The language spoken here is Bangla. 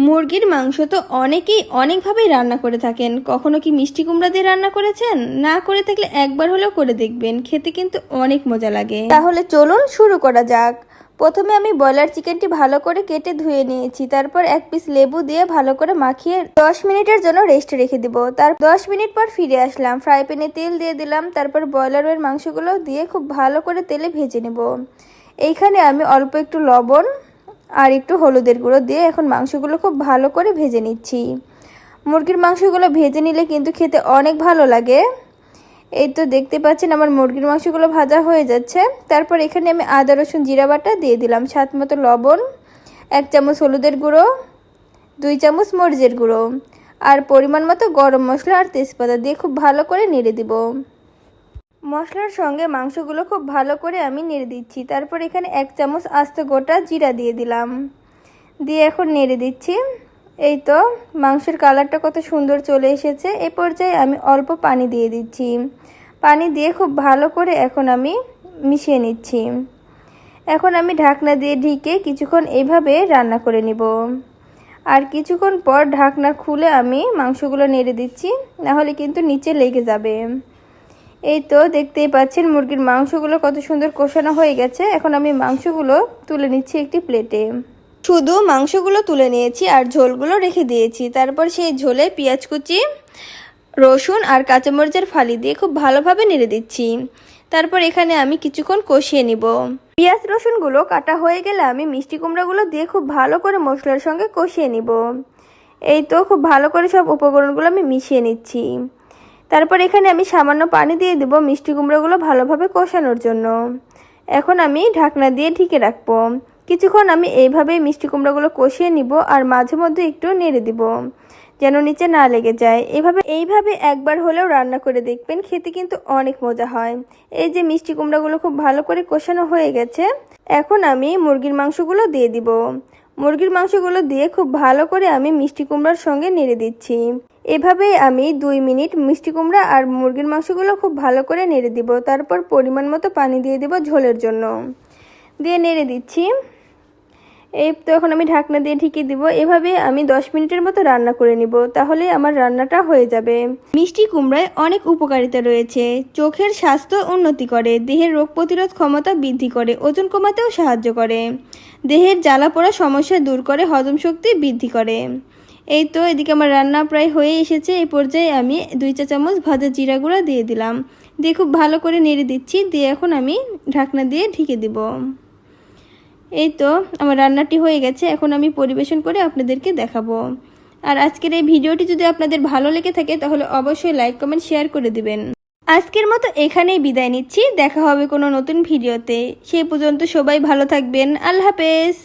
মুরগির মাংস তো অনেকেই অনেকভাবেই রান্না করে থাকেন। কখনো কি মিষ্টি কুমড়া দিয়ে রান্না করেছেন? না করে থাকলে একবার হলেও করে দেখবেন, খেতে কিন্তু অনেক মজা লাগে। তাহলে চলুন শুরু করা যাক। প্রথমে আমি ব্রয়লার চিকেনটি ভালো করে কেটে ধুয়ে নিয়েছি। তারপর এক পিস লেবু দিয়ে ভালো করে মাখিয়ে 10 মিনিটের জন্য রেস্টে রেখে দিব। তার 10 মিনিট পর ফিরে আসলাম। ফ্রাই প্যানে তেল দিয়ে দিলাম। তারপর ব্রয়লারের মাংসগুলো দিয়ে খুব ভালো করে তেলে ভেজে নেব। এইখানে আমি অল্প একটু লবণ আর একটু হলুদের গুঁড়ো দিয়ে এখন মাংসগুলো খুব ভালো করে ভেজে নিচ্ছি। মুরগির মাংসগুলো ভেজে নিলে কিন্তু খেতে অনেক ভালো লাগে। এই তো দেখতে পাচ্ছেন আমার মুরগির মাংসগুলো ভাজা হয়ে যাচ্ছে। তারপর এখানে আমি আদা রসুন জিরা বাটা দিয়ে দিলাম, স্বাদ মতো লবণ, 1 চামচ হলুদের গুঁড়ো, 2 চামচ মরিচের গুঁড়ো আর পরিমাণ মতো গরম মশলা আর তেজপাতা দিয়ে খুব ভালো করে নেড়ে দিব। মশলার সঙ্গে মাংসগুলো খুব ভালো করে আমি নেড়ে দিচ্ছি। তারপর এখানে 1 চামচ আস্ত গোটা জিরা দিয়ে দিলাম, দিয়ে এখন নেড়ে দিচ্ছি। এই তো মাংসের কালারটা কত সুন্দর চলে এসেছে। এই পর্যায়ে আমি অল্প পানি দিয়ে দিচ্ছি। পানি দিয়ে খুব ভালো করে এখন আমি মিশিয়ে নিচ্ছি। এখন আমি ঢাকনা দিয়ে ঢেকে কিছুক্ষণ এইভাবে রান্না করে নিব। আর কিছুক্ষণ পর ঢাকনা খুলে আমি মাংসগুলো নেড়ে দিচ্ছি, নাহলে কিন্তু নিচে লেগে যাবে। এই তো দেখতেই পাচ্ছেন মুরগির মাংসগুলো কত সুন্দর কষানো হয়ে গেছে। এখন আমি মাংসগুলো তুলে নিচ্ছি একটি প্লেটে। শুধু মাংসগুলো তুলে নিয়েছি আর ঝোলগুলো রেখে দিয়েছি। তারপর সেই ঝোলে পেঁয়াজ কুচি, রসুন আর কাঁচামরিচের ফালি দিয়ে খুব ভালোভাবে নেড়ে দিচ্ছি। তারপর এখানে আমি কিছুক্ষণ কষিয়ে নিব। পেঁয়াজ রসুনগুলো কাটা হয়ে গেলে আমি মিষ্টি কুমড়াগুলো দিয়ে খুব ভালো করে মশলার সঙ্গে কষিয়ে নিব। এই তো খুব ভালো করে সব উপকরণগুলো আমি মিশিয়ে নিচ্ছি। তারপর এখানে আমি সামান্য পানি দিয়ে দেব মিষ্টি কুমড়োগুলো ভালোভাবে কষানোর জন্য। এখন আমি ঢাকনা দিয়ে ঢেকে রাখবো। কিছুক্ষণ আমি এইভাবেই মিষ্টি কুমড়োগুলো কষিয়ে নিব আর মাঝে মধ্যে একটু নেড়ে দিব যেন নিচে না লেগে যায়। এইভাবে একবার হলেও রান্না করে দেখবেন, খেতে কিন্তু অনেক মজা হয়। এই যে মিষ্টি কুমড়োগুলো খুব ভালো করে কষানো হয়ে গেছে, এখন আমি মুরগির মাংসগুলো দিয়ে দিব। মুরগির মাংসগুলো দিয়ে খুব ভালো করে আমি মিষ্টি কুমড়ার সঙ্গে নেড়ে দিচ্ছি। এভাবেই আমি 2 মিনিট মিষ্টি কুমড়া আর মুরগির মাংসগুলো খুব ভালো করে নেড়ে দিব। তারপর পরিমাণ মতো পানি দিয়ে দিব ঝোলের জন্য, দিয়ে নেড়ে দিচ্ছি। এই তো এখন আমি ঢাকনা দিয়ে ঢেকে দিব। এভাবে আমি 10 মিনিটের মতো রান্না করে নিব, তাহলে আমার রান্নাটা হয়ে যাবে। মিষ্টি কুমড়ায় অনেক উপকারিতা রয়েছে। চোখের স্বাস্থ্য উন্নতি করে, দেহের রোগ প্রতিরোধ ক্ষমতা বৃদ্ধি করে, ওজন কমাতেও সাহায্য করে, দেহের জ্বালা পোড়া সমস্যা দূর করে, হজম শক্তি বৃদ্ধি করে। এই তো এদিকে আমার রান্না প্রায় হয়ে এসেছে। এই পর্যায়ে আমি 2 চা চামচ ভাজা জিরা গুঁড়া দিয়ে দিলাম, দিয়ে খুব ভালো করে নেড়ে দিচ্ছি। দিয়ে এখন আমি ঢাকনা দিয়ে ঢেকে দিব। এই তো আমার রান্নাটি হয়ে গেছে। এখন আমি পরিবেশন করে আপনাদেরকে দেখাবো। আর আজকের এই ভিডিওটি যদি আপনাদের ভালো লেগে থাকে তাহলে অবশ্যই লাইক কমেন্ট শেয়ার করে দিবেন। আজকের মতো এখানেই বিদায় নিচ্ছি। দেখা হবে কোনো নতুন ভিডিওতে। সেই পর্যন্ত সবাই ভালো থাকবেন। আল্লাহ হাফেজ।